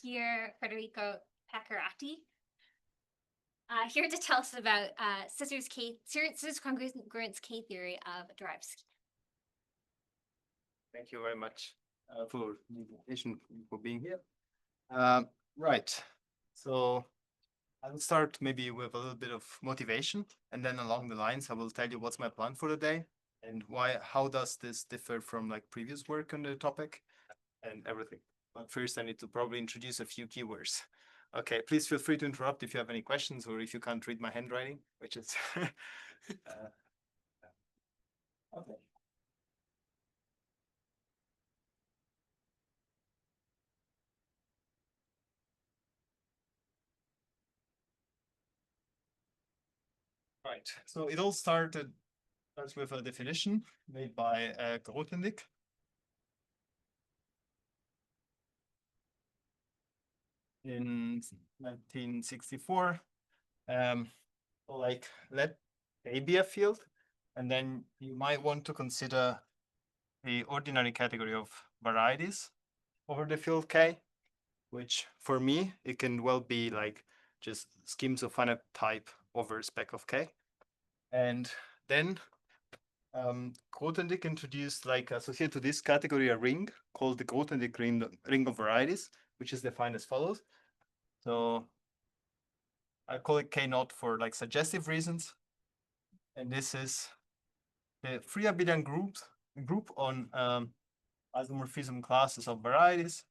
here Federico Paccarati, here to tell us about Scissors-Congruence K-theory of derived scheme. Thank you very much for the invitation, for being here. Right, so I'll start maybe with a little bit of motivation, and then along the lines I will tell you what's my plan for the day and how does this differ from like previous work on the topic and everything. But first I need to probably introduce a few keywords. Okay, please feel free to interrupt if you have any questions or if you can't read my handwriting, which is okay. Right, so it all starts with a definition made by Grothendieck. In 1964, like let A be a field, and then you might want to consider the ordinary category of varieties over the field K, which for me, it can well be like just schemes of finite type over spec of K. And then Grothendieck introduced like associated to this category a ring called the Grothendieck ring of varieties, which is defined as follows. So I call it K naught for like suggestive reasons. And this is the free abelian group on isomorphism classes of varieties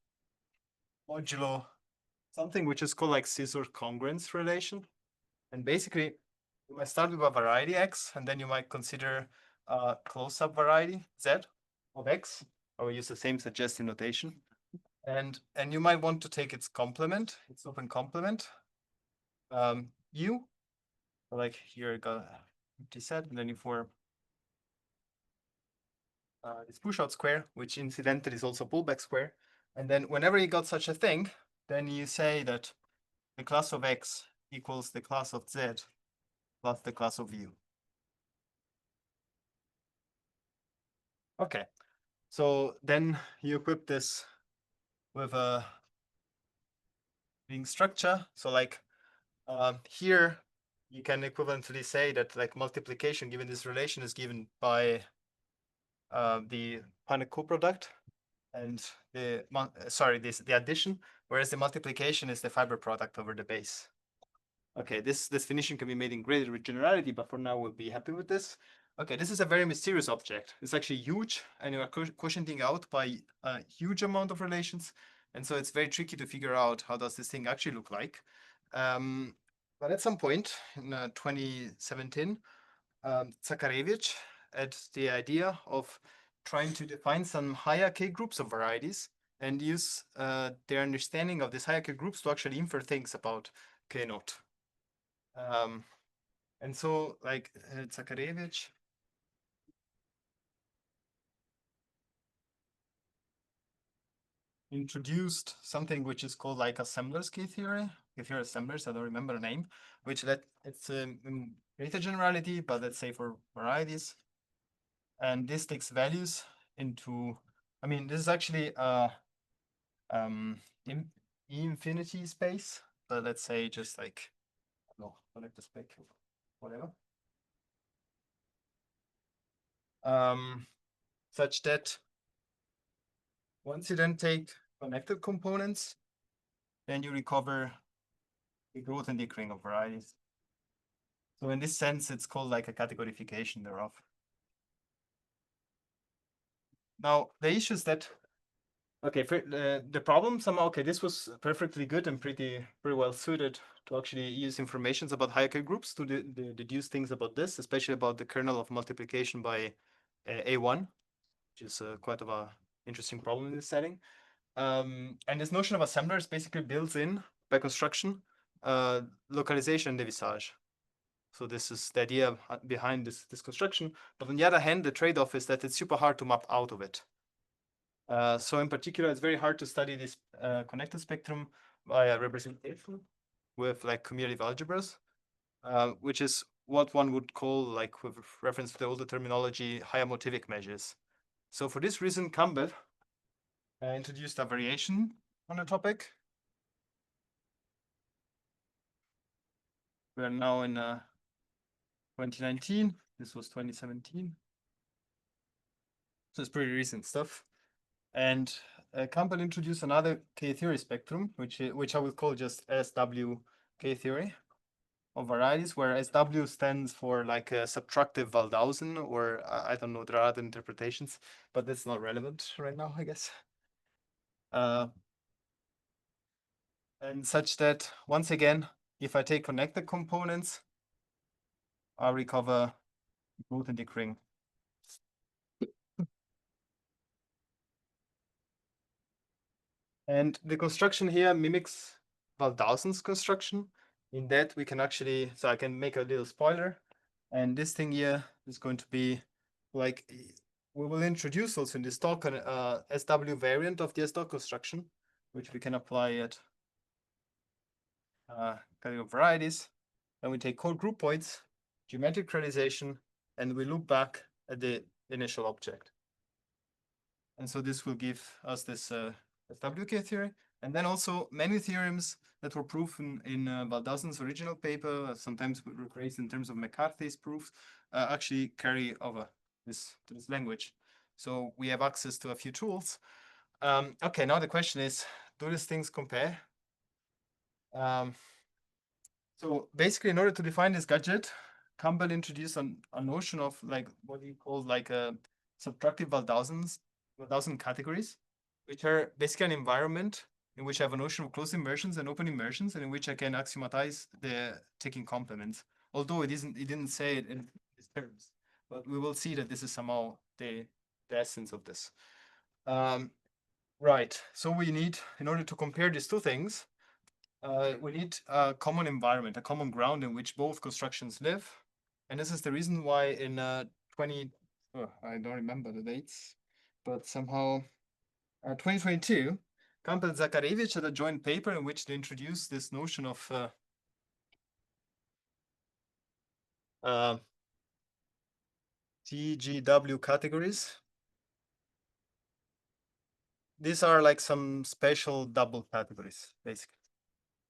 modulo something which is called like Scissors-Congruence relation. And basically, you might start with a variety X, and then you might consider a close-up variety Z of X, or use the same suggestive notation. And you might want to take its complement, its open complement, U. So like here I got empty set, and then you form this push-out square, which incidentally is also pullback square. And then whenever you got such a thing, then you say that the class of X equals the class of Z plus the class of U. Okay, so then you equip this with a ring structure. So like here, you can equivalently say that like multiplication given this relation is given by the finite coproduct and the addition, whereas the multiplication is the fiber product over the base. Okay, this definition can be made in greater generality, but for now we'll be happy with this. Okay, this is a very mysterious object. It's actually huge, and you are quotienting out by a huge amount of relations, and so it's very tricky to figure out how does this thing actually look like. But at some point in 2017, Zakharevich had the idea of trying to define some hierarchy groups of varieties and use their understanding of these hierarchy groups to actually infer things about K naught. And so like Zakharevich introduced something which is called like assemblers key theory. If you're assemblers, I don't remember the name, which it's greater generality, but let's say for varieties. And this takes values into, I mean, this is actually infinity space, but let's say just like, no, select the spec, whatever. Such that once you then take connected components, then you recover the Grothendieck ring of varieties. So in this sense, it's called like a categorification thereof. Now, the issue is that, okay, for the problem somehow, okay, this was perfectly good and pretty well suited to actually use informations about hierarchy groups to deduce things about this, especially about the kernel of multiplication by A1, which is quite of a interesting problem in this setting. And this notion of assemblers basically builds in, by construction, localization and devisage. So this is the idea behind this construction. But on the other hand, the trade-off is that it's super hard to map out of it. So in particular, it's very hard to study this connected spectrum by a representation with like commutative algebras, which is what one would call, like with reference to the older terminology, higher motivic measures. So for this reason, Campbell introduced a variation on the topic, We are now in 2019. This was 2017. So it's pretty recent stuff. And Campbell introduced another K-theory spectrum, which I will call just SW K-theory of varieties, where SW stands for like a subtractive Waldhausen, or I don't know, there are other interpretations, but that's not relevant right now, I guess. And such that, once again, if I take connected components, I recover Grothendieck ring. And the construction here mimics Waldhausen's construction in that we can actually, so I can make a little spoiler. And this thing here is going to be like, we will introduce also in this talk an SW variant of the S-dot construction, which we can apply at kind of varieties. And we take core group points, geometric realization, and we loop back at the initial object. And so this will give us this SWK theory. And then also many theorems that were proven in Waldhausen's original paper, sometimes rephrased in terms of McCarthy's proofs, actually carry over to this language. So we have access to a few tools. Okay, now the question is, do these things compare? So basically, in order to define this gadget, Campbell introduced a notion of like what he called like a subtractive Waldhausen categories, which are basically an environment in which I have a notion of closed immersions and open immersions, and in which I can axiomatize the taking complements. Although it didn't say it in these terms, but we will see that this is somehow the essence of this. Right. So we need, in order to compare these two things, we need a common environment, a common ground in which both constructions live. And this is the reason why in I don't remember the dates, but somehow 2022, Campbell and Zakharevich had a joint paper in which they introduced this notion of TGW categories. These are like some special double categories, basically,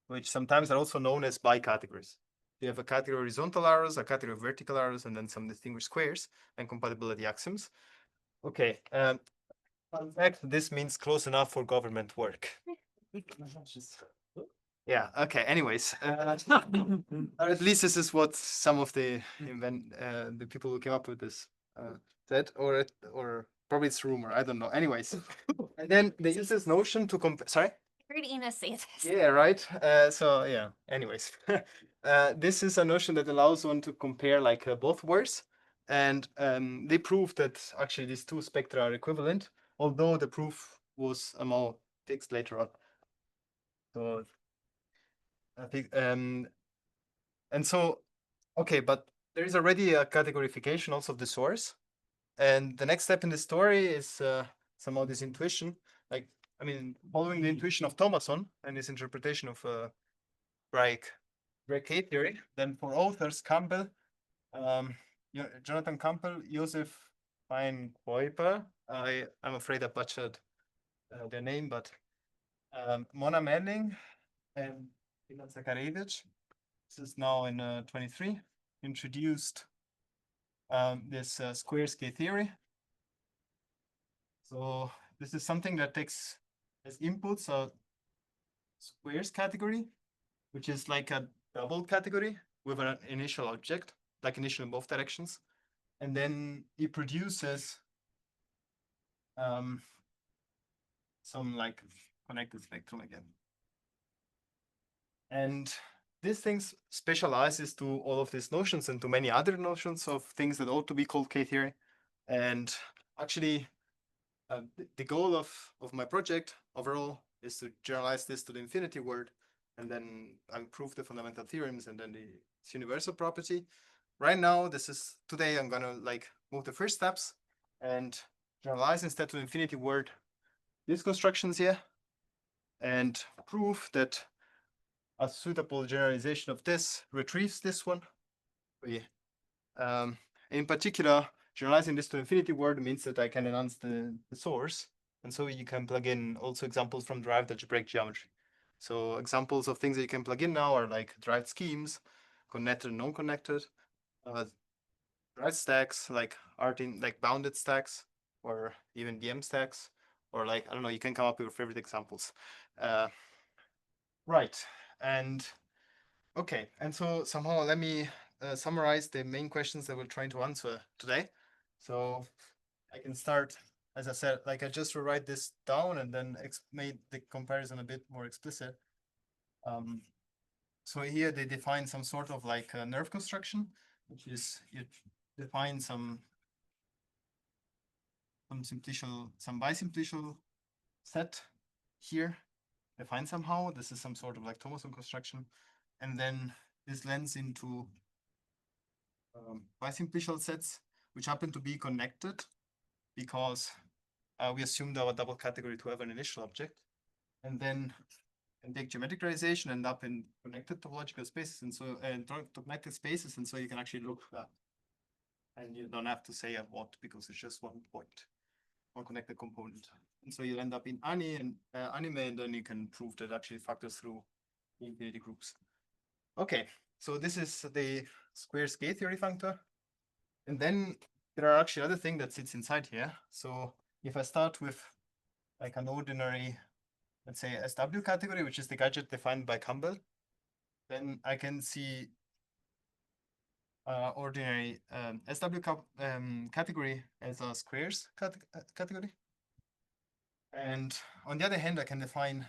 which sometimes are also known as bicategories. You have a category of horizontal arrows, a category of vertical arrows, and then some distinguished squares and compatibility axioms. Okay. Fun fact, this means close enough for government work. Yeah, okay. Anyways, at least this is what some of the the people who came up with this said, or probably it's rumor. I don't know. Anyways, and then they use this notion to compare. Sorry. I heard Ina say this. Yeah, right. So yeah. Anyways, this is a notion that allows one to compare like both words, and they proved that actually these two spectra are equivalent, although the proof was more fixed later on. So I think and so okay, but there is already a categorification also of the source, and the next step in the story is somehow this intuition, like I mean, following the intuition of Thomason and his interpretation of Drake K-theory. Then for authors, Campbell, Jonathan Campbell, Josef Fein-Kuiper, I'm afraid I butchered their name, but Mona Manning and Ilan Zakharevich, this is now in 23, introduced this squares K-theory. So this is something that takes as inputs a squares category, which is like a double category with an initial object, like initial in both directions. And then it produces some like connected spectrum again. And this thing specializes to all of these notions and to many other notions of things that ought to be called K-theory. And actually, the goal of my project overall is to generalize this to the infinity word, and then prove the fundamental theorems and then the universal property. Right now, today I'm gonna like move the first steps and generalize instead to the infinity word these constructions here, and prove that a suitable generalization of this retrieves this one. In particular, generalizing this to infinity word means that I can enhance the source, and so you can plug in also examples from derived algebraic geometry. So examples of things that you can plug in now are like derived schemes, connected and non-connected, right stacks, like arting, like bounded stacks, or even VM stacks, or like, I don't know, you can come up with your favorite examples. Right, and okay, and so somehow let me summarize the main questions that we're trying to answer today. So I can start, as I said, like I just rewrite this down and then made the comparison a bit more explicit. So here they define some sort of like a nerve construction, which is you define some bisimplicial set here defined somehow. This is some sort of like Thomason construction, and then this lends into bisimplicial sets which happen to be connected because we assumed our double category to have an initial object, and then and take geometric realization end up in connected topological spaces, and so connected spaces, and so you can actually look that, and you don't have to say at what because it's just one point, one connected component, and so you end up in anime, and then you can prove that actually factors through the infinity groups. Okay, so this is the square scale theory functor, and then there are actually other thing that sits inside here. So if I start with like an ordinary, let's say SW category, which is the gadget defined by Campbell, then I can see ordinary SW category as a squares category. And on the other hand, I can define,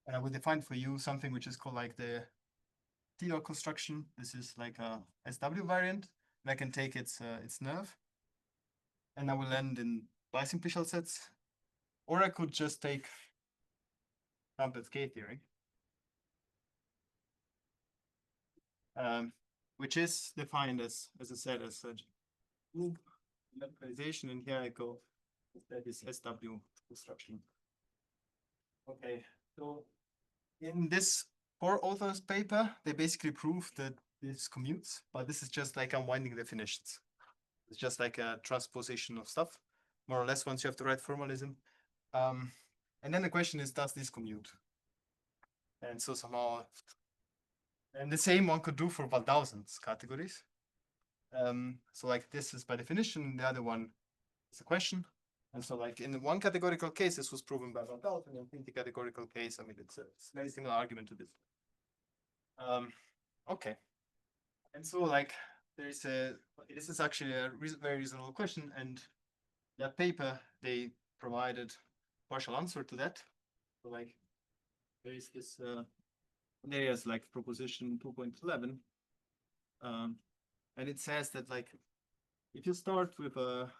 and I will define for you something which is called like the T-dot construction. This is like a SW variant, and I can take its nerve, and I will end in bisimplicial sets, or I could just take Campbell's K theory, which is defined as I said, as a group localization, and here I go, that is SW construction. Okay, so in this 4 authors paper, they basically prove that this commutes, but this is just like unwinding definitions. It's just like a transposition of stuff, more or less, once you have the right formalism. And then the question is, does this commute? And so somehow, and the same one could do for Waldhausen's categories. So like this is by definition, the other one is a question. And so like in the one categorical case, this was proven by Waldhausen, in the categorical case, I mean, it's a very similar argument to this. Okay. And so like this is actually a very reasonable question, and that paper, they provided partial answer to that. So like there is this areas like proposition 2.11, and it says that like if you start with a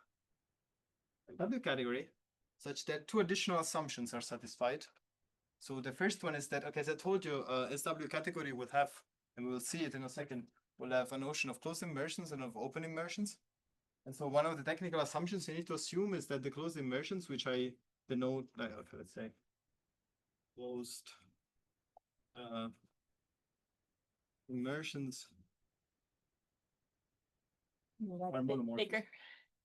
W category such that 2 additional assumptions are satisfied. So the first one is that, okay, as I told you, SW category would have, and we'll see it in a second, will have a notion of closed immersions and of open immersions. And so one of the technical assumptions you need to assume is that the closed immersions, which I denote, like, okay, let's say, closed immersions are monomorphisms. Bigger.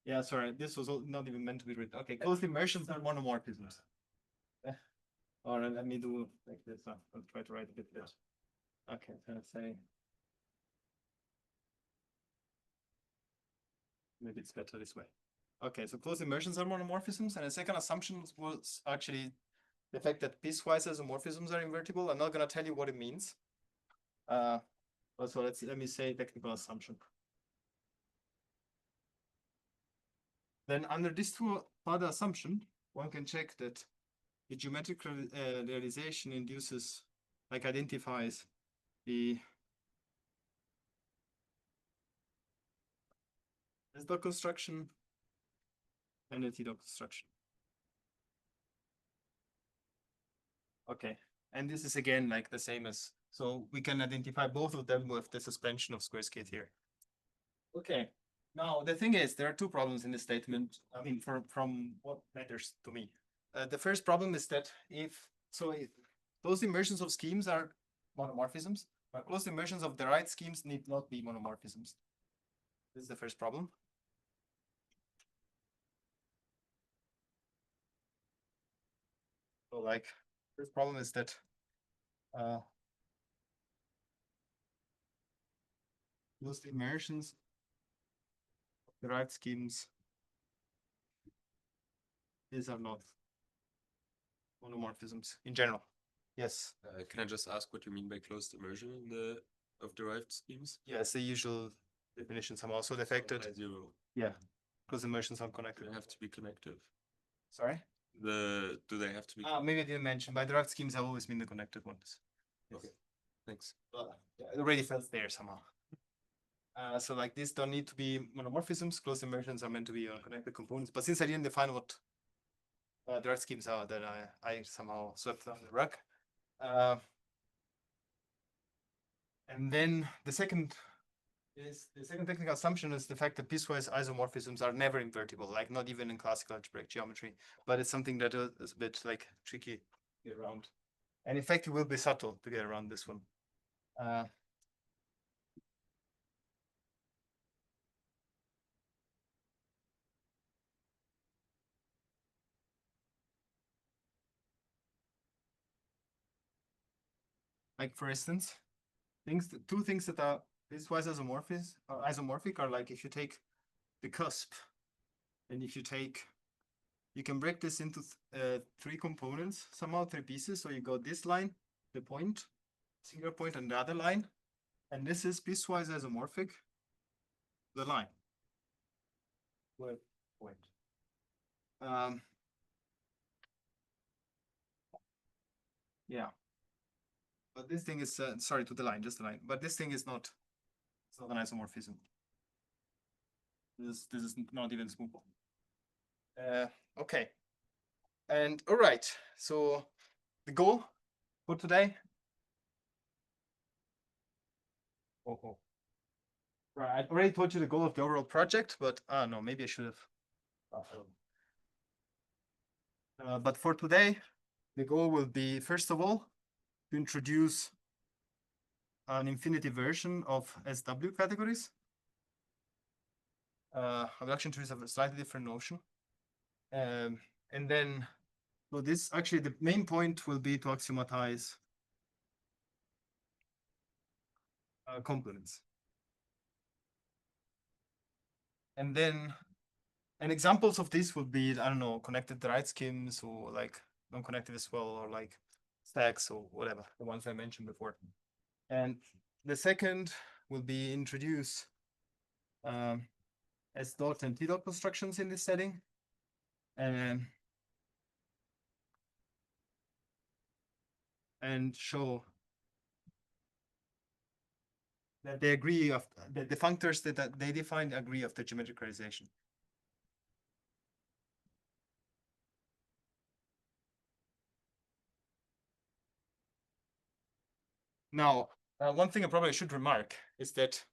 Yeah, sorry, this was not even meant to be written. Okay, closed immersions are monomorphisms. All right, let me do like this. I'll try to write a bit better. Okay, so let's say maybe it's better this way. Okay, so closed immersions are monomorphisms, and the second assumption was actually the fact that piecewise isomorphisms are invertible. I'm not gonna tell you what it means. Also, let me say technical assumption. Then under this 2 further assumption, one can check that the geometric realization induces, like identifies the S-dot construction and the T-dot construction. Okay, and this is again like the same as, so we can identify both of them with the suspension of square scale theory. Okay, now the thing is, there are 2 problems in this statement. I mean, from what matters to me. The first problem is that if closed immersions of schemes are monomorphisms, but closed immersions of the right schemes need not be monomorphisms. This is the first problem. So like, first problem is that closed immersions, derived schemes. These are not monomorphisms in general. Yes. Can I just ask what you mean by closed immersion in the of derived schemes? Yes, the usual definition somehow. So the fact that Zero. yeah, closed immersions are connected. They have to be connective. Sorry? Do they have to be? Maybe I didn't mention. By derived schemes have always been the connected ones. Yes. Okay. Thanks. But yeah, it already felt there somehow. So like these don't need to be monomorphisms. Closed immersions are meant to be connected components. But since I didn't define what derived schemes are, then I somehow swept them under the rug. And then the second technical assumption is the fact that piecewise isomorphisms are never invertible, like not even in classical algebraic geometry. But it's something that is a bit like tricky to get around. And in fact, it will be subtle to get around this one. Like for instance, two things that are piecewise isomorphic are like if you take the cusp, and if you can break this into three components somehow, three pieces. So you got this line, the point, singular point, and the other line, and this is piecewise isomorphic. The line. What point? Yeah. But this thing is sorry, to the line, just the line. But this thing is not. It's not an isomorphism. This is not even smooth. Okay. And all right. So the goal for today. Oh. Right. I already told you the goal of the overall project, but no, maybe I should have. But for today, the goal will be first of all to introduce an infinity version of SW categories. Abduction trees have a slightly different notion. And then, so this actually the main point will be to axiomatize complements. And then, and examples of this would be, I don't know, connected derived schemes or like non-connected as well, or like stacks or whatever, the ones I mentioned before. And the second will be introduce S dot and T dot constructions in this setting. And show that they agree of the functors that they define agree of the geometric realization. Now, one thing I probably should remark is that,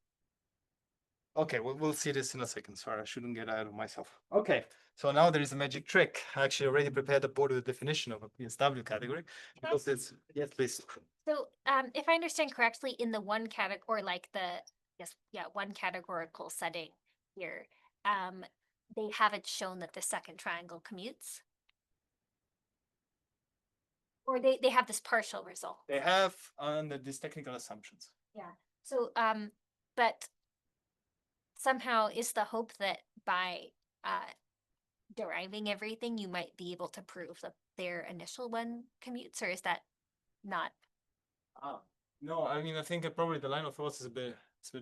okay, we'll see this in a second. Sorry, I shouldn't get out of myself. Okay, so now there is a magic trick. I actually already prepared a board with the definition of a PSW category because it's, yes, please. So if I understand correctly, in the one category, or like one categorical setting here, they haven't shown that the second triangle commutes. Or they have this partial result. They have under these technical assumptions. Yeah. So but somehow is the hope that by deriving everything, you might be able to prove that their initial one commutes, or is that not? No, I mean, I think probably the line of thought is a bit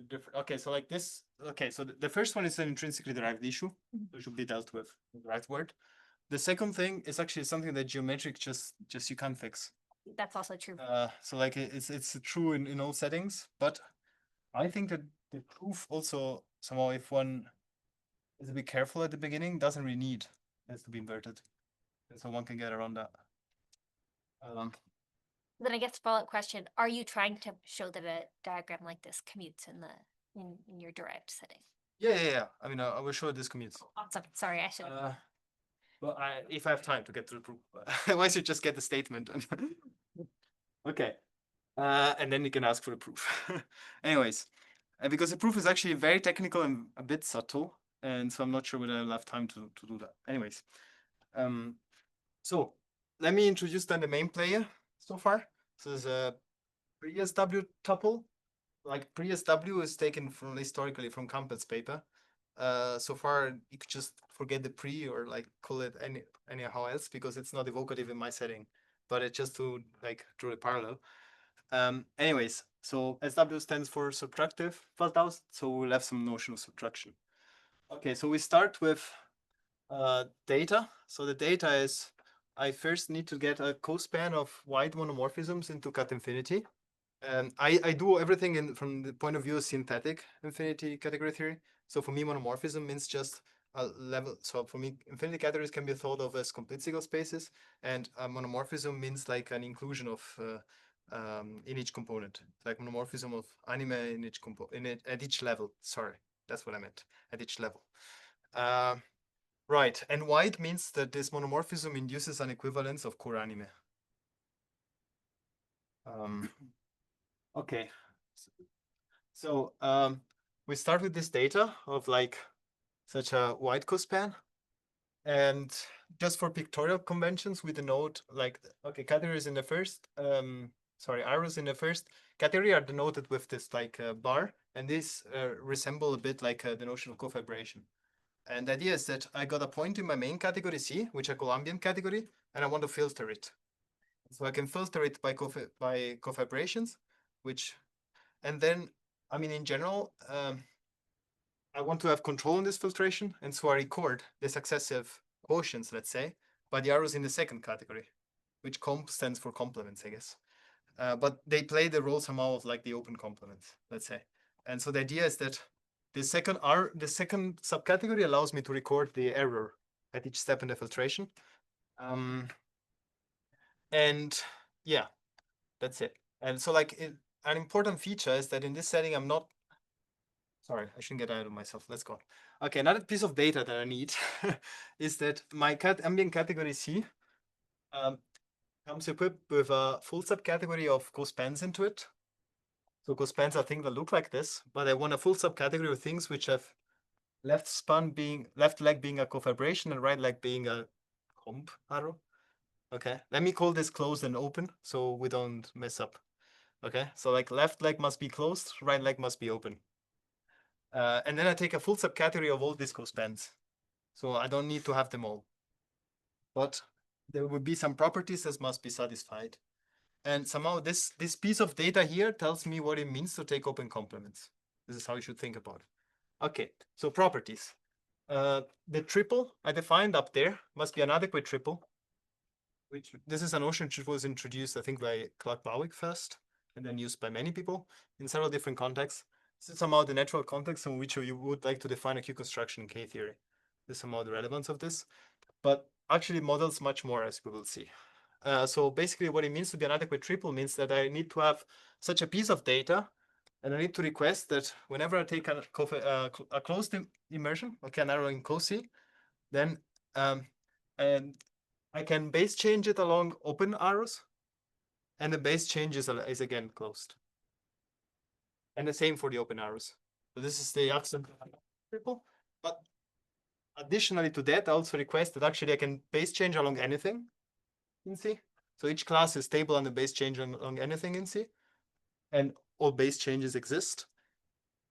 different. Okay, so like this. Okay, so the first one is an intrinsically derived issue, which should be dealt with the right word. The second thing is actually something that geometric just you can't fix. That's also true. So like it's true in all settings, but I think that the proof also somehow, if one is a bit careful at the beginning, doesn't really need it to be inverted, and so one can get around that. Then I guess follow-up question: are you trying to show that a diagram like this commutes in your derived setting? Yeah. I mean, I will show this commutes. Awesome. Sorry, I should. But if I have time to get to the proof, otherwise you just get the statement. Okay, and then you can ask for the proof. Anyways, because the proof is actually very technical and a bit subtle, and so I'm not sure whether I'll have time to do that. Anyways, so let me introduce then the main player so far. So there's a pre-SW tuple like pre-SW is taken from historically from Campbell's paper. So far you could just forget the pre or like call it anyhow else because it's not evocative in my setting, but it's just to like draw a parallel. Anyways, so SW stands for subtractive Feldhaus, so we'll have some notion of subtraction. Okay, so we start with data. So the data is I first need to get a cospan of wide monomorphisms into cut infinity. I do everything from the point of view of synthetic infinity category theory. So for me, monomorphism means just a level. So for me, infinity categories can be thought of as complete single spaces, and monomorphism means like an inclusion of in each component, like monomorphism of anime in each at each level. Sorry, that's what I meant, at each level. Right, and wide means that this monomorphism induces an equivalence of core anime. Okay, so we start with this data of like such a wide cospan, and just for pictorial conventions, we denote like okay, categories in the first, arrows in the first category are denoted with this like bar, and these resemble a bit like the notion of cofibration. And the idea is that I got a point in my main category C, which I call ambient category, and I want to filter it. So I can filter it by cofibrations, which, and then, I mean, in general, I want to have control on this filtration, and so I record the successive quotients, let's say, by the arrows in the second category, which comp stands for complements, I guess. But they play the role somehow of like the open complements, let's say. And so the idea is that the second subcategory allows me to record the error at each step in the filtration. And yeah, that's it. And so like an important feature is that in this setting, I'm not, sorry, I shouldn't get ahead of myself. Let's go. Okay, another piece of data that I need is that my ambient category C comes equipped with a full subcategory of cospans into it. So cospans are things that look like this, but I want a full subcategory of things which have left leg being a cofibration and right leg being a comp arrow. Okay, let me call this closed and open so we don't mess up. Okay, so like left leg must be closed, right leg must be open. And then I take a full subcategory of all these cospans. So I don't need to have them all. But there will be some properties that must be satisfied. And somehow this piece of data here tells me what it means to take open complements. This is how you should think about it. Okay, so properties. The triple I defined up there must be an adequate triple, which this is a notion which was introduced, I think, by Clark Bowick first, and then used by many people in several different contexts. This is somehow the natural context in which you would like to define a Q construction in K-theory. This is somehow the relevance of this, but actually models much more, as we will see. So basically what it means to be an adequate triple means that I need to have such a piece of data, and I need to request that whenever I take a closed immersion, okay, an arrow in COSI, then and I can base change it along open arrows, and the base change is again closed. And the same for the open arrows. So this is the accent triple. But additionally to that, I also request that actually I can base change along anything in C. So each class is stable on the base change along anything in C, and all base changes exist.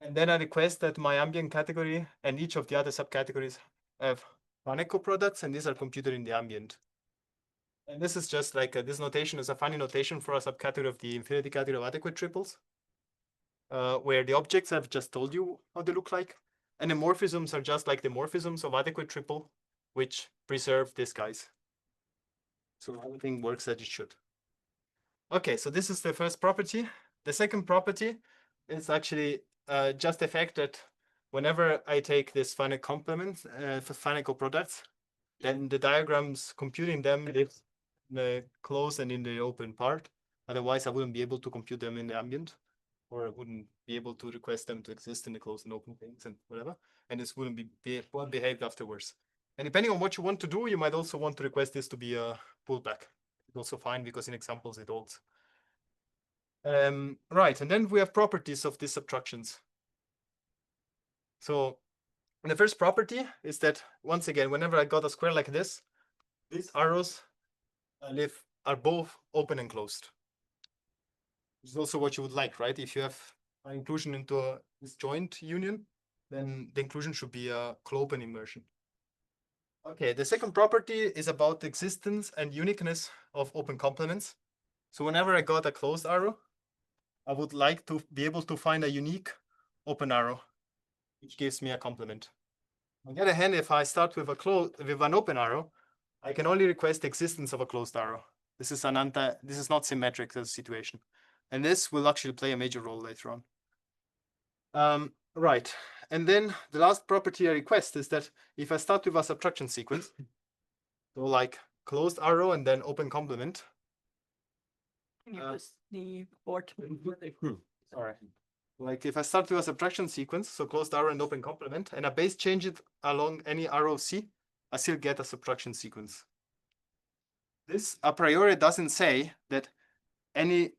And then I request that my ambient category and each of the other subcategories have Fane coproducts, and these are computed in the ambient. And this is just like this notation is a funny notation for a subcategory of the infinity category of adequate triples, where the objects I've just told you how they look like, and the morphisms are just like the morphisms of adequate triple, which preserve these guys. So everything works as it should. Okay, so this is the first property. The second property is actually just the fact that whenever I take this finite complement for finite coproducts, then the diagrams computing them is in the closed and in the open part. Otherwise, I wouldn't be able to compute them in the ambient, or I wouldn't be able to request them to exist in the closed and open things and whatever. And this wouldn't be well behaved afterwards. And depending on what you want to do, you might also want to request this to be a pullback. It's also fine because in examples it holds. Right, and then we have properties of these subtractions. So the first property is that, once again, whenever I got a square like this, these arrows are both open and closed. Which is also what you would like, right? If you have an inclusion into a disjoint union, then the inclusion should be a closed immersion. Okay, the second property is about the existence and uniqueness of open complements. So whenever I got a closed arrow, I would like to be able to find a unique open arrow, which gives me a complement. On the other hand, if I start with an open arrow, I can only request the existence of a closed arrow. This is not symmetric to the situation. And this will actually play a major role later on. Right. And then the last property I request is that if I start with a subtraction sequence, so like closed arrow and then open complement. Can you use the board? Sorry. Like if I start with a subtraction sequence, so closed arrow and open complement, and I base change it along any arrow C, I still get a subtraction sequence. This a priori doesn't say that any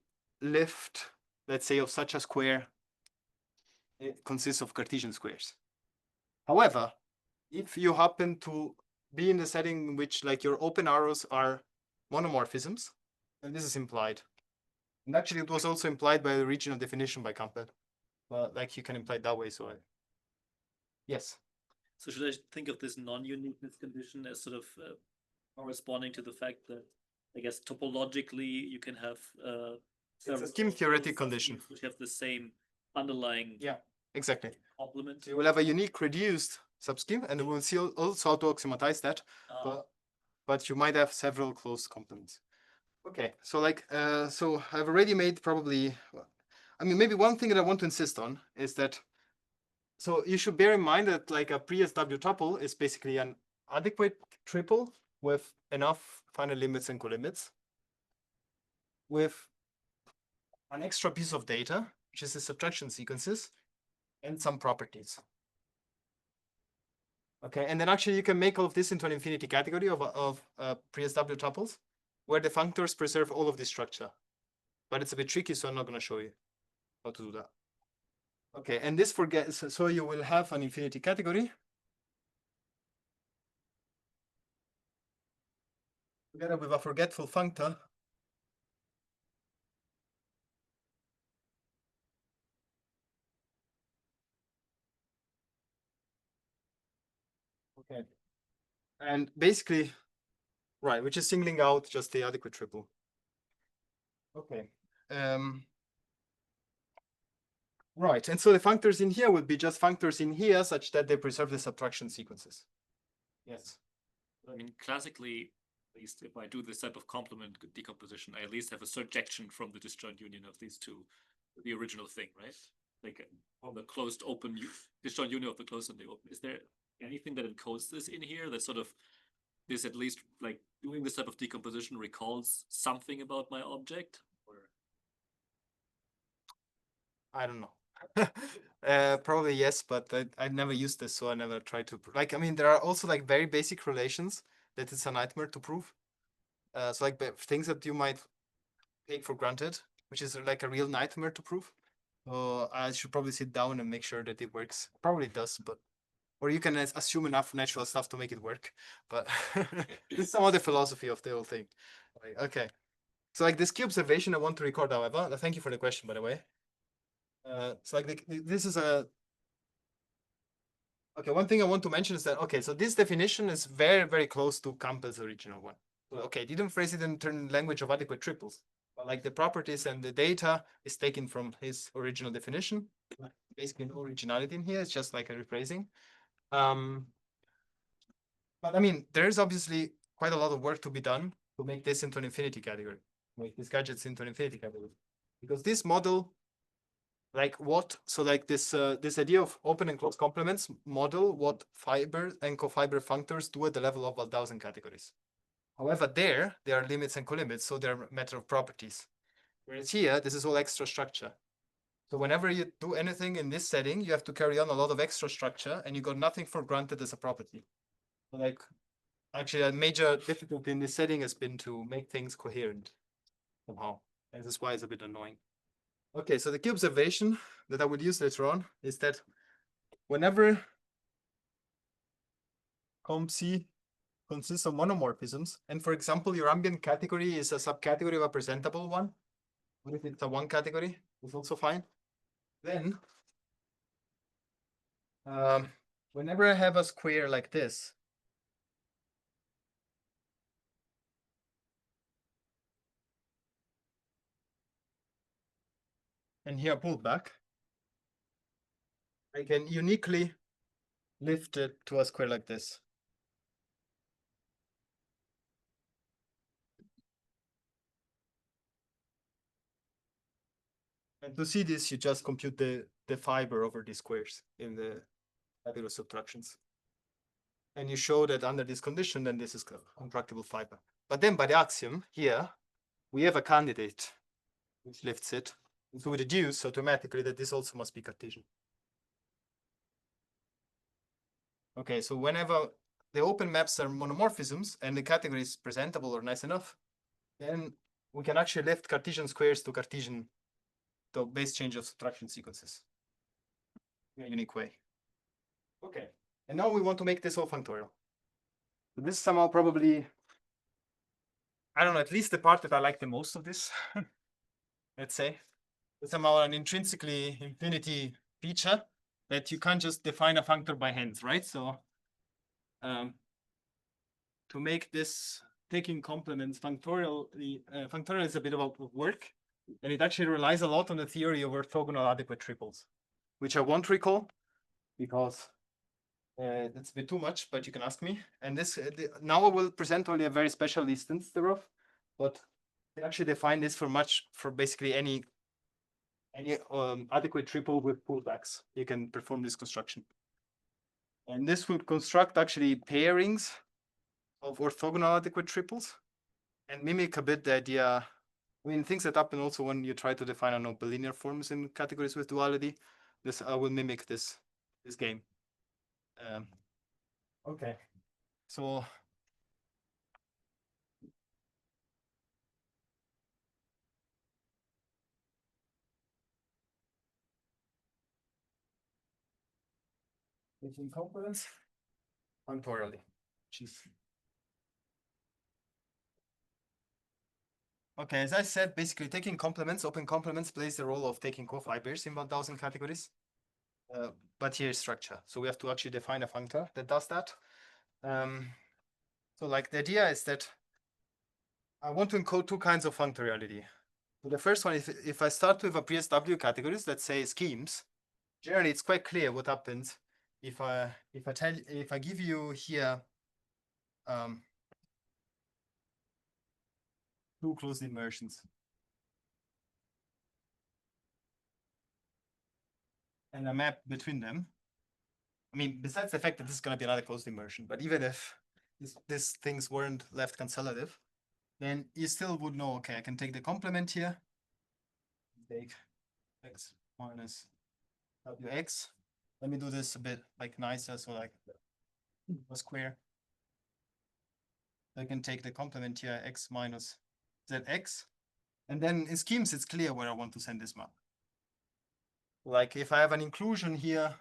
lift, let's say, of such a square, it consists of Cartesian squares. However, if you happen to be in the setting in which like your open arrows are monomorphisms, then this is implied. And actually it was also implied by the original definition by Campbell. But like you can imply it that way, so yes. So should I think of this non-uniqueness condition as sort of corresponding to the fact that, I guess, topologically you can have It's a scheme theoretic condition. which have the same underlying Exactly. complement. So you will have a unique reduced subscheme, and we'll see also how to axiomatize that. But you might have several closed complements. Okay, so like so I've already made probably, I mean, maybe one thing that I want to insist on is that, so you should bear in mind that like a pre-SW tuple is basically an adequate triple with enough finite limits and colimits, with an extra piece of data, which is the subtraction sequences, and some properties. Okay, and then actually you can make all of this into an infinity category of pre-SW tuples, where the functors preserve all of this structure. But it's a bit tricky, so I'm not going to show you how to do that. Okay, and this so you will have an infinity category together with a forgetful functor. Okay. And basically, right, which is singling out just the adequate triple. Okay. Right, and so the functors in here would be just functors in here such that they preserve the subtraction sequences. Yes. I mean, classically, at least if I do this type of complement decomposition, I at least have a surjection from the disjoint union of these two, the original thing, right? Like on the closed open disjoint union of the closed and the open. Is there anything that encodes this in here that sort of is at least like doing this type of decomposition recalls something about my object? Or I don't know. Probably yes, but I've never used this, so I never tried to like. I mean, there are also like very basic relations that it's a nightmare to prove. So like things that you might take for granted, which is like a real nightmare to prove. I should probably sit down and make sure that it works. Probably it does, but or you can assume enough natural stuff to make it work. But this is some other philosophy of the whole thing. Like, okay, so like this key observation I want to record, however. Thank you for the question, by the way. So like this is a okay. One thing I want to mention is that okay, so this definition is very, very close to Campbell's original one. So, okay, didn't phrase it in language of adequate triples, but like the properties and the data is taken from his original definition. Basically, no originality in here. It's just like a rephrasing. But I mean, there is obviously quite a lot of work to be done to make this into an infinity category, make these gadgets into an infinity category, because this model. Like what? So like this idea of open and closed complements model what fiber and cofiber functors do at the level of Waldhausen categories. However, there are limits and colimits, so they're a matter of properties. Whereas here, this is all extra structure. So whenever you do anything in this setting, you have to carry on a lot of extra structure, and you got nothing for granted as a property. So like, actually, a major difficulty in this setting has been to make things coherent somehow, and this is why it's a bit annoying. Okay, so the key observation that I will use later on is that whenever comp C consists of monomorphisms, and for example, your ambient category is a subcategory of a presentable one, what if it's a one category? It's also fine. then whenever I have a square like this, and here pulled back, I can uniquely lift it to a square like this. And to see this, you just compute the fiber over these squares in the category subtractions. And you show that under this condition, then this is contractible fiber. But then by the axiom here, we have a candidate which lifts it. So we deduce automatically that this also must be Cartesian. Okay, so whenever the open maps are monomorphisms and the category is presentable or nice enough, then we can actually lift Cartesian squares to Cartesian, the base change of subtraction sequences in a unique way. Okay, and now we want to make this all functorial. So this is somehow probably, I don't know, at least the part that I like the most of this, let's say. It's somehow an intrinsically infinity feature that you can't just define a functor by hand, right? So to make this taking complements functorial is a bit of work, and it actually relies a lot on the theory of orthogonal adequate triples, which I won't recall because it's a bit too much, but you can ask me. And this now I will present only a very special instance thereof, but you can actually define this for basically any adequate triple with pullbacks. You can perform this construction. And this would construct actually pairings of orthogonal adequate triples and mimic a bit the idea. I mean, things that happen also when you try to define, I don't know, bilinear forms in categories with duality. This I will mimic this game. Okay, so taking complements functorially. Jeez. Okay, as I said, basically taking complements, open complements plays the role of taking cofibers in 1000 categories. But here is structure. So we have to actually define a functor that does that. So like the idea is that I want to encode two kinds of functoriality. So the first one, if I start with a PSW categories, let's say schemes, generally it's quite clear what happens if I give you here two closed immersions. And a map between them. I mean, besides the fact that this is going to be another closed immersion, but even if these things weren't left cancellative, then you still would know, okay, I can take the complement here, take x minus wx. Let me do this a bit like nicer, so like a square. I can take the complement here, x minus zx. And then in schemes, it's clear where I want to send this map. Like if I have an inclusion here,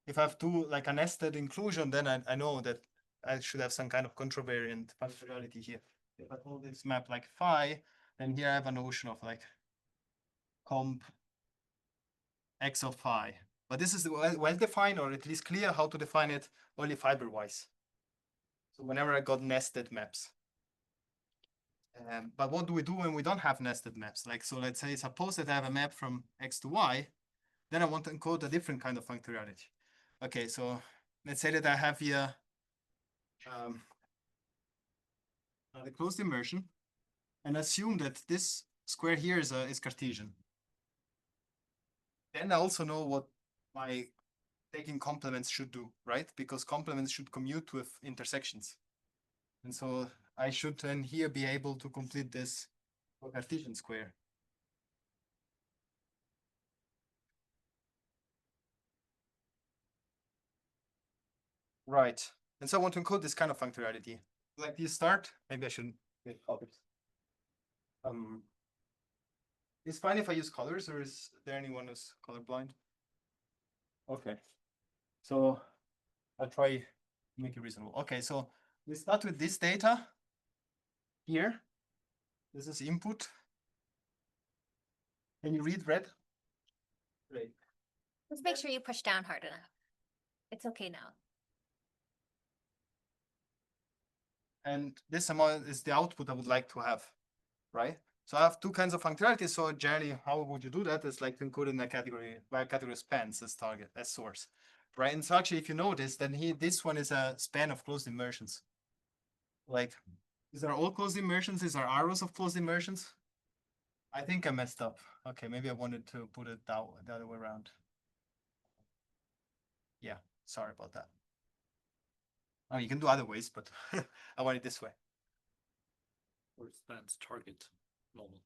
if I have two, like a nested inclusion, then I know that I should have some kind of contravariant functionality here. If I call this map like phi, then here I have a notion of like comp x of phi. But this is well defined, or at least clear how to define it only fiber-wise. So whenever I got nested maps. But what do we do when we don't have nested maps? Like, so let's say, suppose that I have a map from x to y, then I want to encode a different kind of functoriality. Okay, so let's say that I have here the closed immersion, and assume that this square here is Cartesian. Then I also know what my taking complements should do, right? Because complements should commute with intersections. And so I should then here be able to complete this Cartesian square. Right. And so I want to encode this kind of functoriality. Like this start, maybe I shouldn't make colors. It's fine if I use colors, or is there anyone who's colorblind? Okay. So I'll try to make it reasonable. Okay, so we start with this data here. This is input. Can you read red? Great. Let's make sure you push down hard enough. It's okay now. And this amount is the output I would like to have, right? So I have two kinds of functionality. So generally, how would you do that? It's like to encode in a category by a category spans as target, as source, right? And so actually, if you notice, then this one is a span of closed immersions. Like, these are all closed immersions. These are arrows of closed immersions. I think I messed up. Okay, maybe I wanted to put it the other way around. Yeah, sorry about that. Oh, you can do other ways, but I want it this way. Or spans target normal.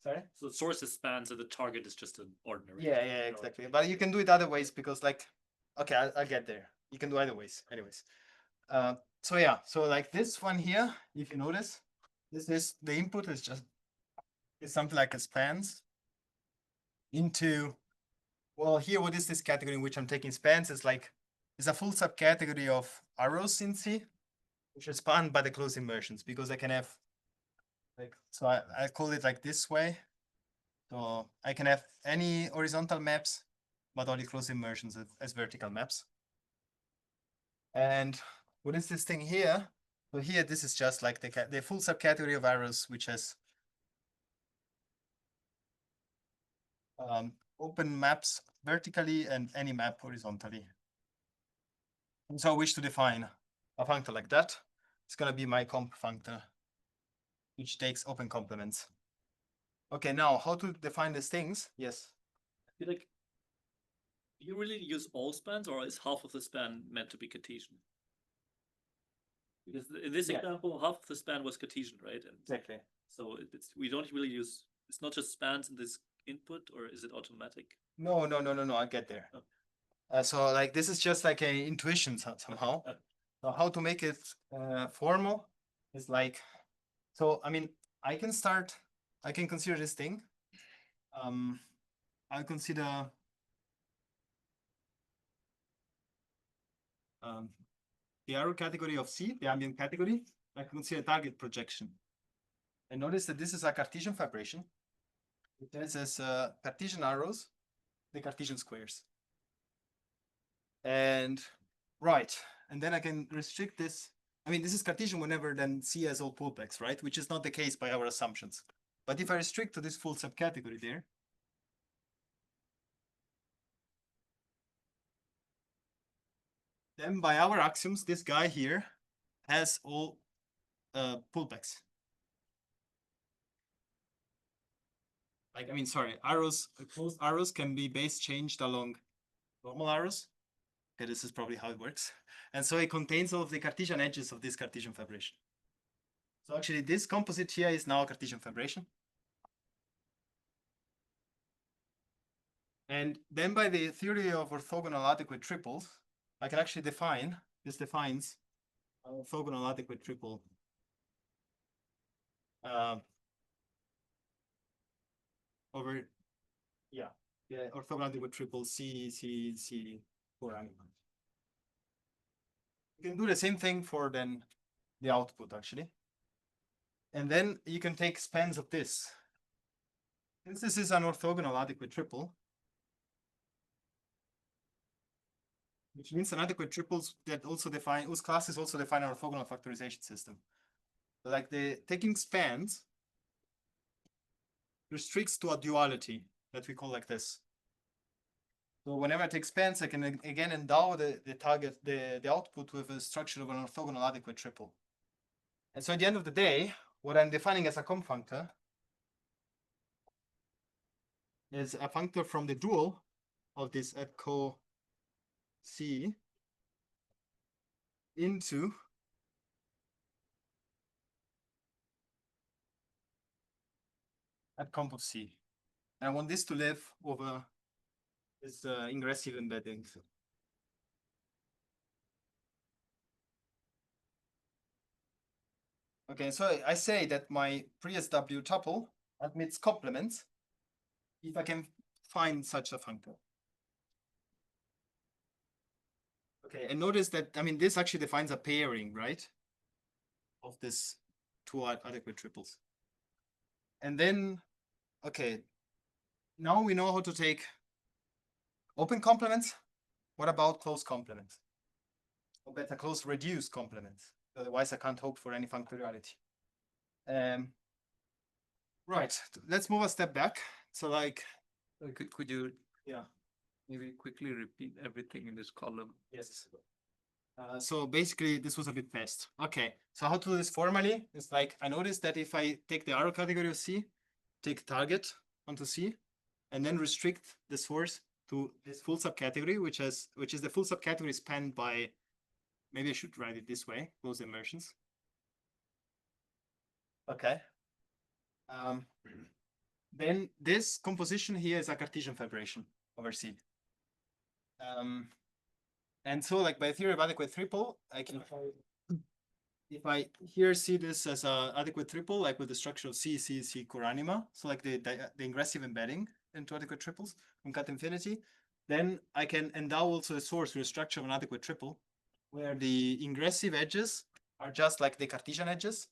Sorry? So the source is span, so the target is just an ordinary. Yeah, exactly. But you can do it other ways because like, okay, I'll get there. You can do either ways anyways. So yeah, so like this one here, if you notice, this is the input is just, it's something like a spans into, well, here, what is this category in which I'm taking spans is like, it's a full subcategory of arrows in C, which are spanned by the closed immersions because I can have like, so I call it like this way. So I can have any horizontal maps, but only closed immersions as vertical maps. And what is this thing here? So here, this is just like the full subcategory of arrows, which has open maps vertically and any map horizontally. And so I wish to define a functor like that. It's going to be my comp functor, which takes open complements. Okay, now how to define these things? Yes. I feel like you really use all spans, or is half of the span meant to be Cartesian? Because in this Yeah. example, half of the span was Cartesian, right? And Exactly. so it's we don't really use. It's not just spans in this input, or is it automatic? No, I get there. Oh. So like this is just like a intuition somehow. So how to make it formal is like, so I mean, I can consider this thing. I'll consider the arrow category of C, the ambient category. I can consider target projection. And notice that this is a Cartesian vibration. It has as Cartesian arrows, the Cartesian squares. And right, and then I can restrict this. I mean, this is Cartesian whenever then C has all pullbacks, right? Which is not the case by our assumptions. But if I restrict to this full subcategory there, then by our axioms, this guy here has all pullbacks. Like, I mean, sorry, arrows, closed arrows can be base changed along normal arrows. Okay, this is probably how it works. And so it contains all of the Cartesian edges of this Cartesian vibration. So actually this composite here is now a Cartesian vibration. And then by the theory of orthogonal adequate triples, I can actually define, this defines an orthogonal adequate triple over, yeah, the orthogonal adequate triple C for animal. You can do the same thing for then the output actually. And then you can take spans of this. Since this is an orthogonal adequate triple, which means an adequate triples that also define, whose classes also define an orthogonal factorization system. So like the taking spans restricts to a duality that we call like this. So whenever I take spans, I can again endow the output with a structure of an orthogonal adequate triple. And so at the end of the day, what I'm defining as a comp functor is a functor from the dual of this epco C into at comp of C. And I want this to live over this ingressive embedding. Okay, so I say that my pre-SW tuple admits complements if I can find such a functor. Okay, and notice that, I mean, this actually defines a pairing, right? Of this two adequate triples. And then, okay, now we know how to take open complements. What about closed complements? Or better, closed reduced complements. Otherwise, I can't hope for any functoriality. Right. Let's move a step back. So, like, Could you yeah. maybe quickly repeat everything in this column? Yes. So basically, this was a bit fast. Okay, so how to do this formally? It's like I noticed that if I take the arrow category of C, take target onto C, and then restrict the source to this full subcategory, which is the full subcategory spanned by. Maybe I should write it this way: closed immersions. Okay. Then this composition here is a Cartesian fibration over C. And so, like by theory of adequate triple, I can, if I here see this as a adequate triple, like with the structure of C, C, C core anima, so like the ingressive embedding into adequate triples from cut infinity, then I can endow also a source with a structure of an adequate triple, where the ingressive edges are just like the Cartesian edges,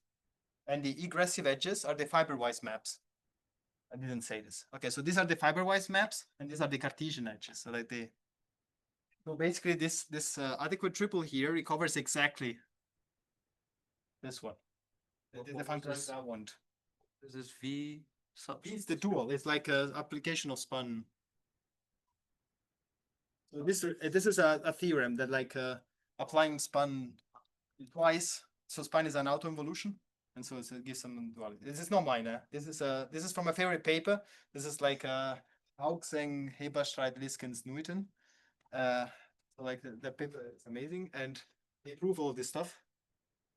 and the egressive edges are the fiberwise maps. I didn't say this. Okay, so these are the fiberwise maps, and these are the Cartesian edges. So like so basically this adequate triple here recovers exactly this one. The functors I want. This is V sub. It's the dual. It's like a application of spun. So this is a theorem that like applying spun twice. So spun is an autoinvolution, and so it gives some duality. This is not mine. This is from a favorite paper. This is like Hauxeng, Heberstreit, Liskens, Newton. So like the paper is amazing, and they prove all this stuff.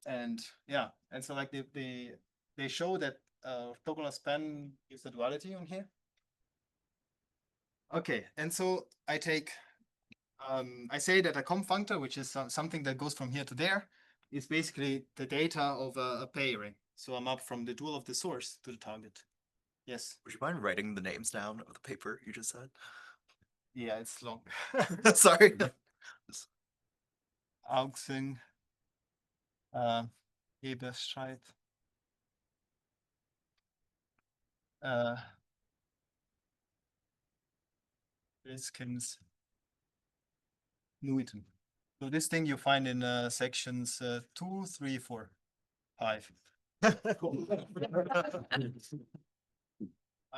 And yeah, and so like they show that orthogonal span gives the duality on here. Okay, and so I take I say that a comp functor, which is something that goes from here to there, is basically the data of a pairing. So I'm up from the dual of the source to the target. Yes. Would you mind writing the names down of the paper you just said? Yeah, it's long. Sorry. Auxeng, Heberstreit, Liskens, Newton. So this thing you find in sections 2, 3, 4, 5.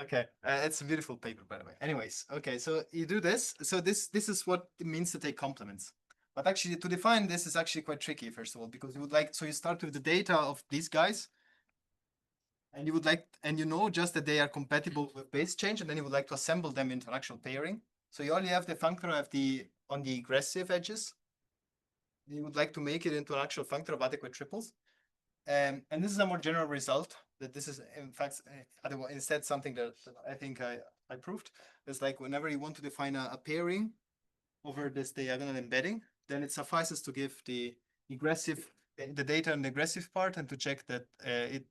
Okay, it's a beautiful paper, by the way. Anyways, okay, so you do this. So this is what it means to take complements. But actually, to define this is actually quite tricky, first of all, because you would like, so you start with the data of these guys, and you would like, and you know just that they are compatible with base change, and then you would like to assemble them into an actual pairing. So you only have the functor of on the aggressive edges. You would like to make it into an actual functor of adequate triples. And this is a more general result, that this is in fact instead something that I think I proved. It's like whenever you want to define a pairing over this diagonal embedding, then it suffices to give the data on the aggressive part and to check that it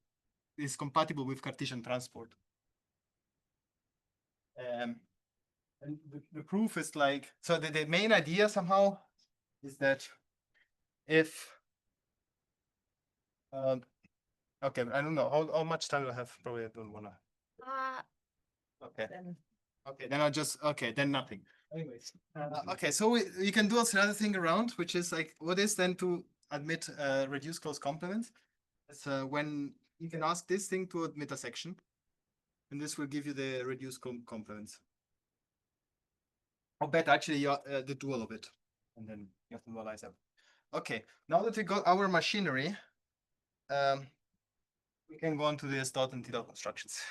is compatible with Cartesian transport. And the proof is like, so the main idea somehow is that if okay, I don't know how much time do I have. Probably I don't wanna. Okay. Okay, then I'll just then nothing. Anyways, okay, so you can do also another thing around, which is like what is then to admit reduced closed complements. It's when you can ask this thing to admit a section, and this will give you the reduced complements. Or better, actually, the dual of it, and then you have to dualize them. Okay, now that we got our machinery, we can go on to the dot and Tildor constructions.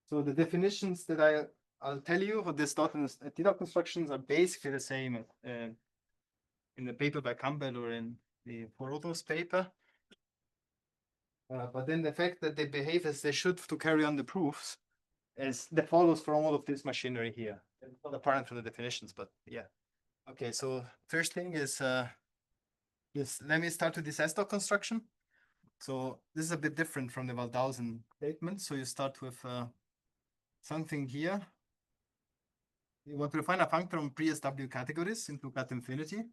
So the definitions that I'll tell you for this dot and Tildor constructions are basically the same in the paper by Campbell or in the Porotos paper. But then the fact that they behave as they should to carry on the proofs is that follows from all of this machinery here. It's not apparent from the definitions, but yeah. Okay, so first thing is let me start with this S-dot construction. So this is a bit different from the Waldhausen statement. So you start with something here. You want to define a functor on pre-SW categories into cut infinity.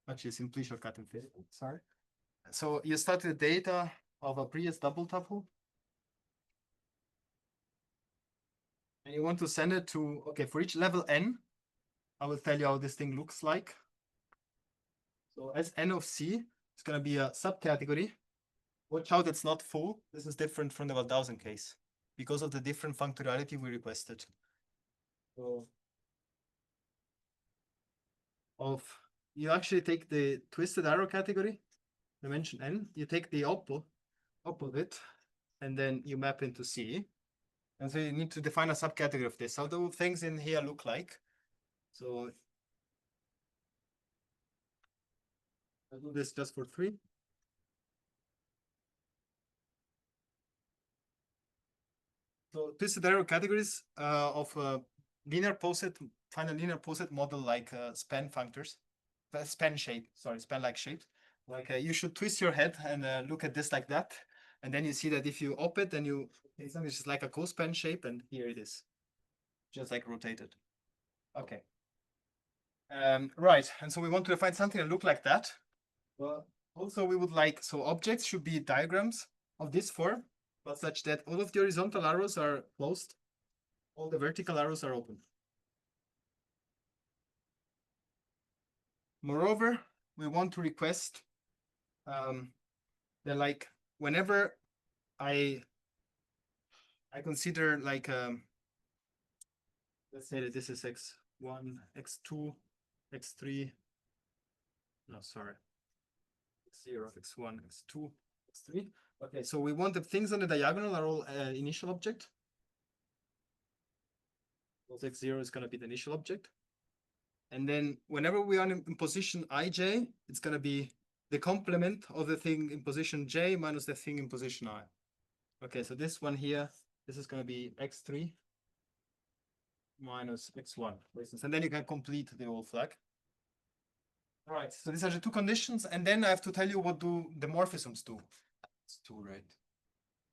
Actually, simply short cut infinity. Sorry. So you start with data of a pre-S double tuple. And you want to send it to, okay, for each level n, I will tell you how this thing looks like. So as n of c, it's going to be a subcategory. Watch out, it's not full. This is different from the 1000 case because of the different functoriality we requested. So you actually take the twisted arrow category, dimension n, you take the opposite, and then you map into C. And so you need to define a subcategory of this. How do things in here look like? So I'll do this just for free. So twisted arrow categories of linear poset, find a linear poset model like span functors, span shape, sorry, span-like shapes. Like you should twist your head and look at this like that. And then you see that if you op it, then it's just like a cospan shape, and here it is, just like rotated. Okay. Right, and so we want to define something that look like that. Well, also we would like, so objects should be diagrams of this form, but such that all of the horizontal arrows are closed, all the vertical arrows are open. Moreover, we want to request that like whenever I consider like let's say that this is x1, x2, x3. No, sorry. x0, x1, x2, x3. Okay, so we want the things on the diagonal are all initial object. So x0 is going to be the initial object. And then whenever we are in position ij, it's going to be the complement of the thing in position j minus the thing in position I. Okay, so this one here, this is going to be x3 minus x1, for instance. And then you can complete the whole flag. All right, so these are the two conditions. And then I have to tell you what do the morphisms do. It's two, right?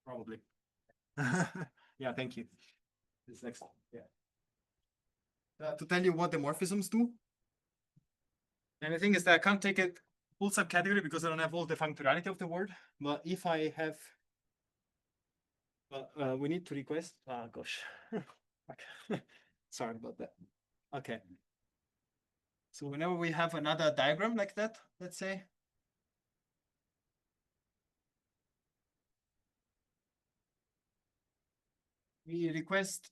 Probably. Yeah, thank you. This next, yeah. To tell you what the morphisms do. And the thing is that I can't take it full subcategory because I don't have all the functoriality of the word. But if I have, we need to request. Oh gosh, okay. Sorry about that. Okay. So whenever we have another diagram like that, let's say. We request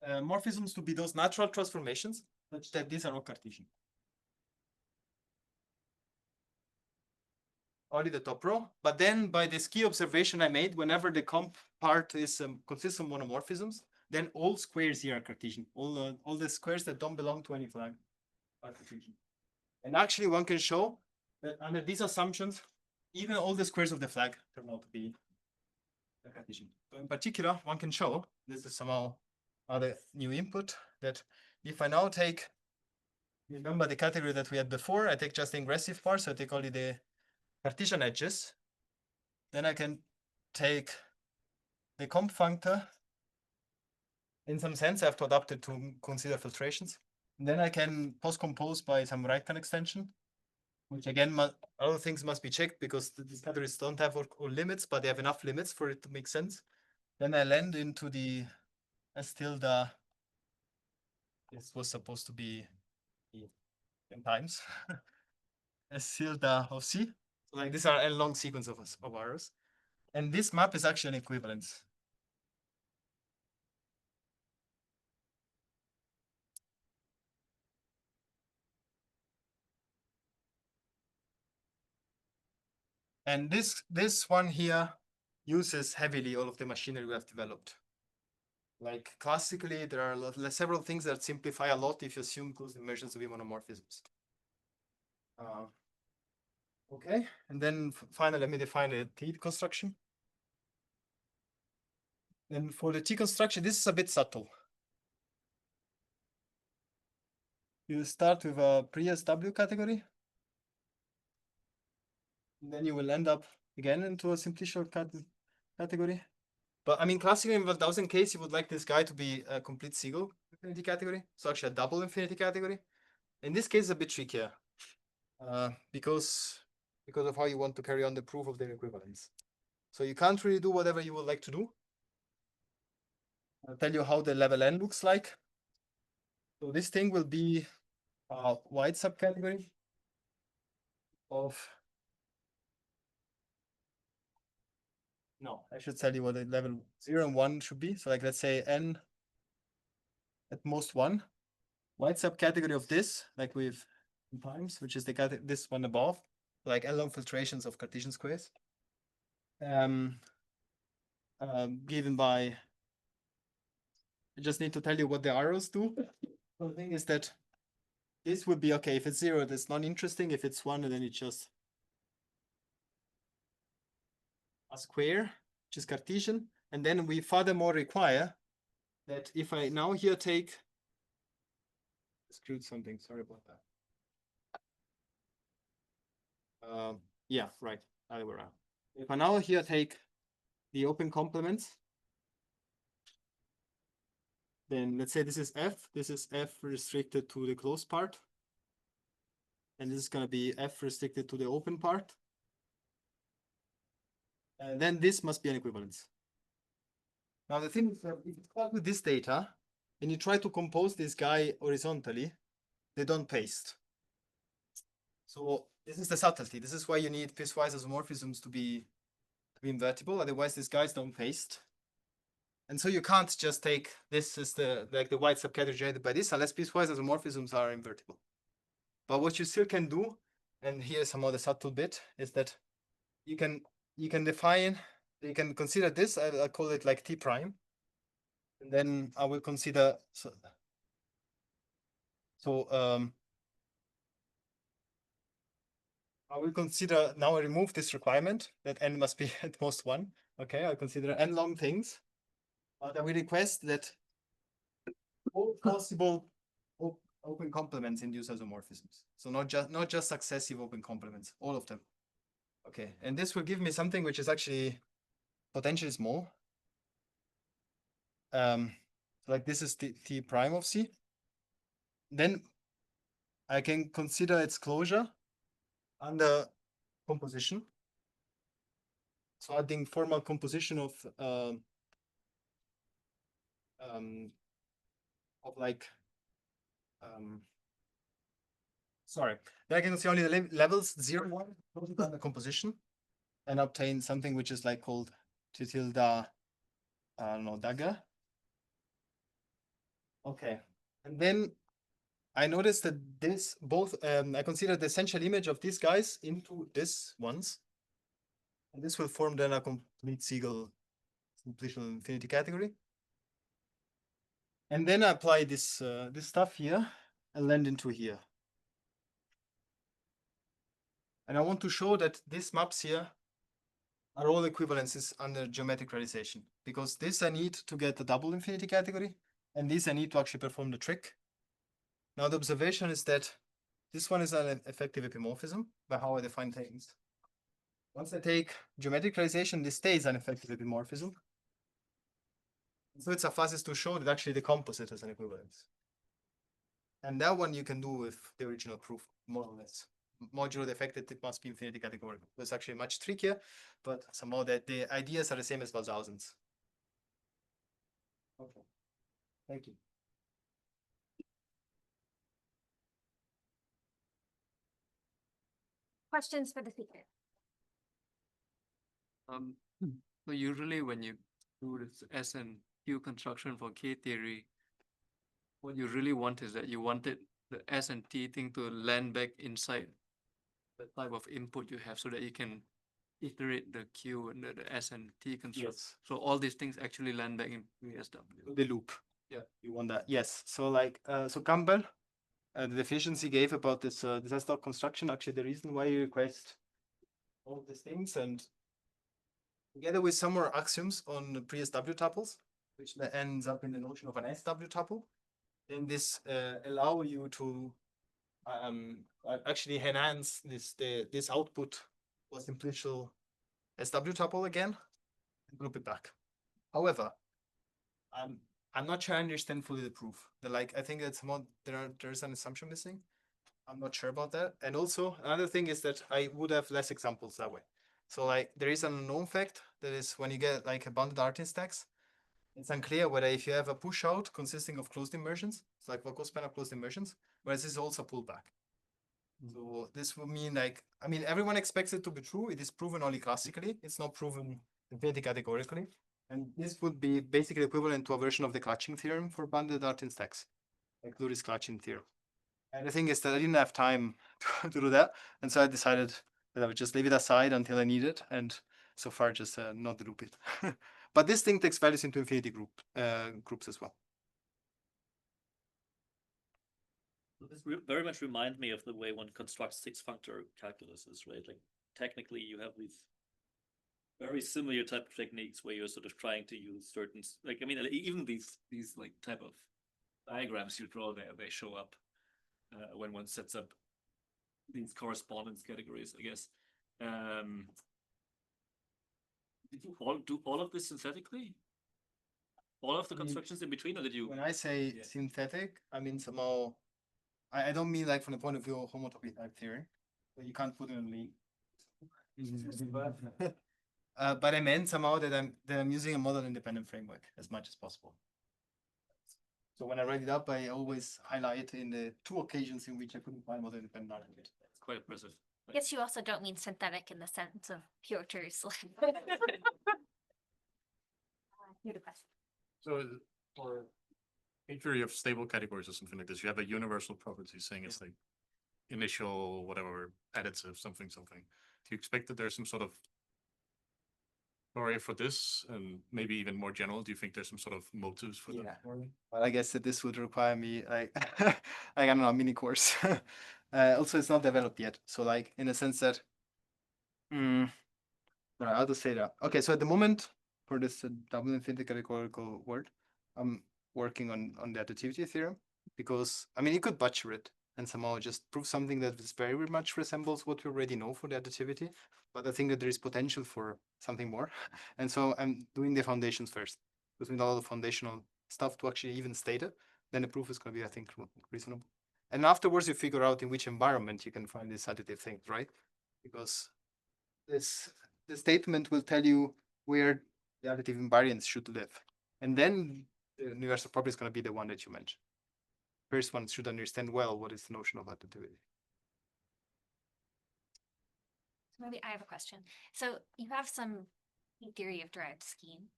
morphisms to be those natural transformations such that these are all Cartesian. Only the top row, but then by this key observation I made, whenever the comp part is consists of monomorphisms, then all squares here are Cartesian. All the squares that don't belong to any flag are Cartesian. And actually, one can show that under these assumptions, even all the squares of the flag turn out to be Cartesian. So in particular, one can show, this is somehow other new input, that if I now take, remember the category that we had before, I take just the ingressive part, so I take only the Cartesian edges, then I can take the comp functor. In some sense, I have to adapt it to consider filtrations. And then I can post-compose by some right-hand extension, which again, other things must be checked because these categories don't have all limits, but they have enough limits for it to make sense. Then I land into the S tilde. This was supposed to be 10 times. S tilde of C. So like these are a long sequence of arrows. And this map is actually an equivalence. And this one here uses heavily all of the machinery we have developed. Like classically, there are several things that simplify a lot if you assume closed immersions to be monomorphisms. Okay, and then finally, let me define a T construction. And for the T construction, this is a bit subtle. You start with a pre-SW category. And then you will end up again into a simplicial category. But I mean, classically in the 1000 case, you would like this guy to be a complete single infinity category. So actually a double infinity category. In this case, it's a bit trickier because of how you want to carry on the proof of their equivalence. So you can't really do whatever you would like to do. I'll tell you how the level n looks like. So this thing will be a wide subcategory of. No, I should tell you what the level 0 and 1 should be. So like let's say n at most 1. Wide subcategory of this, like with times, which is the this one above, like n-log filtrations of Cartesian squares. Given by, I just need to tell you what the arrows do. The thing is that this would be okay. If it's 0, that's not interesting. If it's 1, then it's just a square, which is Cartesian. And then we furthermore require that if I now here take, screwed something, sorry about that. Yeah, right, other way around. If I now here take the open complements, then let's say this is F restricted to the closed part. And this is going to be F restricted to the open part. And then this must be an equivalence. Now the thing is that if you start with this data and you try to compose this guy horizontally, they don't paste. So this is the subtlety. This is why you need piecewise isomorphisms to be invertible. Otherwise, these guys don't paste. And so you can't just take this as the wide subcategory generated by this unless piecewise isomorphisms are invertible. But what you still can do, and here's some other subtle bit, is that you can define, you can consider this. I'll call it like T prime, and then I will consider I will consider now I remove this requirement that n must be at most 1. Okay, I'll consider n long things. But I will request that all possible open complements induce isomorphisms. So not just successive open complements, all of them. Okay, and this will give me something which is actually potentially small. Like this is T prime of C. Then I can consider its closure under composition. So adding formal composition of like sorry, then I can see only the levels 0, 1 under composition and obtain something which is like called T tilde I don't know, dagger. Okay, and then I noticed that this both I consider the essential image of these guys into this ones, and this will form then a complete Siegel completion infinity category. And then I apply this this stuff here and land into here. And I want to show that these maps here are all equivalences under geometric realization, because this I need to get the double infinity category, and this I need to actually perform the trick. Now the observation is that this one is an effective epimorphism by how I define things. Once I take geometric realization, this stays an effective epimorphism. So it's a fastest to show that actually the composite has an equivalence. And that one you can do with the original proof, more or less. Modulo the fact that it must be infinity categorical. It's actually much trickier, but somehow that the ideas are the same as Waldhausen's. Okay, thank you. Questions for the speaker? So usually when you do this S and Q construction for K theory, what you really want is that you wanted the S and T thing to land back inside the type of input you have so that you can iterate the Q and the S and T construction. Yes. So all these things actually land back in PSW. The loop. Yeah, you want that. Yes. So like so Campbell, the definitions he gave about this disaster construction, actually the reason why you request all these things, and together with some more axioms on the pre-SW tuples, which ends up in the notion of an SW tuple, then this allow you to actually enhance this output was simplicial SW tuple again and group it back. However, I'm not sure I understand fully the proof. I think it's more there's an assumption missing. I'm not sure about that. And also another thing is that I would have less examples that way. So like there is an unknown fact that is when you get like a bounded Artin stacks, It's unclear whether if you have a push out consisting of closed immersions, it's like Volko spanner closed immersions, whereas this is also pullback. So this would mean like, I mean, everyone expects it to be true. It is proven only classically. It's not proven infinity categorically. And this would be basically equivalent to a version of the clutching theorem for bounded Artin stacks, like Lury's clutching theorem. And the thing is that I didn't have time to do that. And so I decided that I would just leave it aside until I need it. And so far just not loop it. But this thing takes values into infinity groups as well. This very much reminds me of the way one constructs six-functor calculuses, right? Like technically you have these very similar type of techniques where you're sort of trying to use certain, like, I mean, even these like type of diagrams you draw there, they show up when one sets up these correspondence categories, I guess. Did you do all of this synthetically? All of the I mean, constructions in between, or did you? When I say Yeah. synthetic, I mean somehow, I don't mean like from the point of view of homotopy type theory, but you can't put it in a league. But I meant somehow that I'm using a model independent framework as much as possible. So when I write it up, I always highlight in the 2 occasions in which I couldn't find model independent argument. It's quite impressive. I guess you also don't mean synthetic in the sense of pure truth. New to question. So for a theory of stable categories or something like this, you have a universal property saying it's like initial, whatever, additive, something. Do you expect that there's some sort of story for this, and maybe even more general? Do you think there's some sort of motives for Yeah. that? Well, I guess that this would require me like, I don't know, a mini course. Also, it's not developed yet. So like in a sense that, no, I'll just say that. Okay, so at the moment for this double infinity categorical word, I'm working on the additivity theorem because I mean you could butcher it and somehow just prove something that is very much resembles what we already know for the additivity. But I think that there is potential for something more. And so I'm doing the foundations first. Because with all the foundational stuff to actually even state it, then the proof is going to be, I think, reasonable. And afterwards, you figure out in which environment you can find these additive things, right? Because the statement will tell you where the additive invariants should live. And then the universal property is going to be the one that you mentioned. First one should understand well what is the notion of additivity. Maybe I have a question. So you have some theory of derived scheme.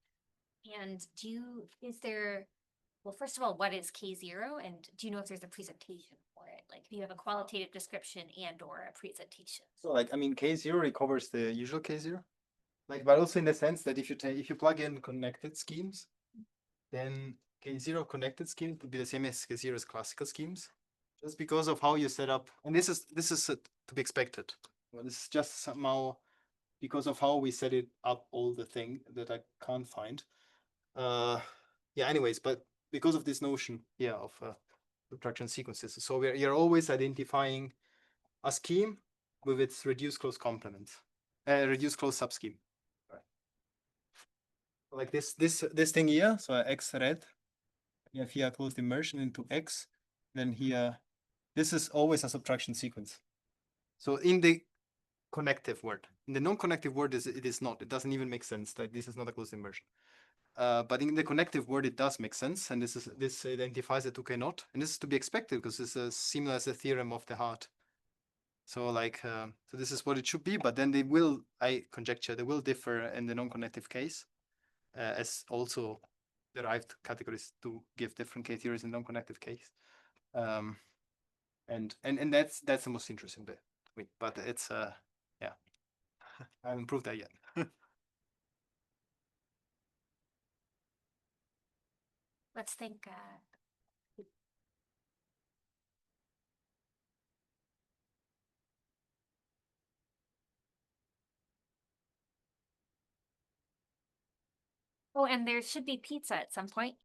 And well, first of all, what is K0? And do you know if there's a presentation for it? Like if you have a qualitative description and or a presentation? So like, I mean, K0 recovers the usual K0. Like, but also in the sense that if you plug in connected schemes, then K0 connected schemes would be the same as K0's classical schemes. Just because of how you set up, and this is to be expected. Well, this is just somehow because of how we set it up, all the thing that I can't find. Yeah, anyways, but because of this notion, yeah, of subtraction sequences. So you're always identifying a scheme with its reduced close complement, reduced close subscheme. Right. Like this thing here, so X red, you have here a closed immersion into X, then here, this is always a subtraction sequence. So in the connective word, in the non-connective word, it is not. It doesn't even make sense. Like this is not a closed immersion. But in the connective word, it does make sense, and this identifies the 2K not, and this is to be expected because this is similar as the theorem of the heart. So like, so this is what it should be, but then they will, I conjecture, they will differ in the non-connective case, as also derived categories to give different K theories in non-connective case. And that's the most interesting bit to me, but it's yeah, I haven't proved that yet. Let's think. Oh, and there should be pizza at some point.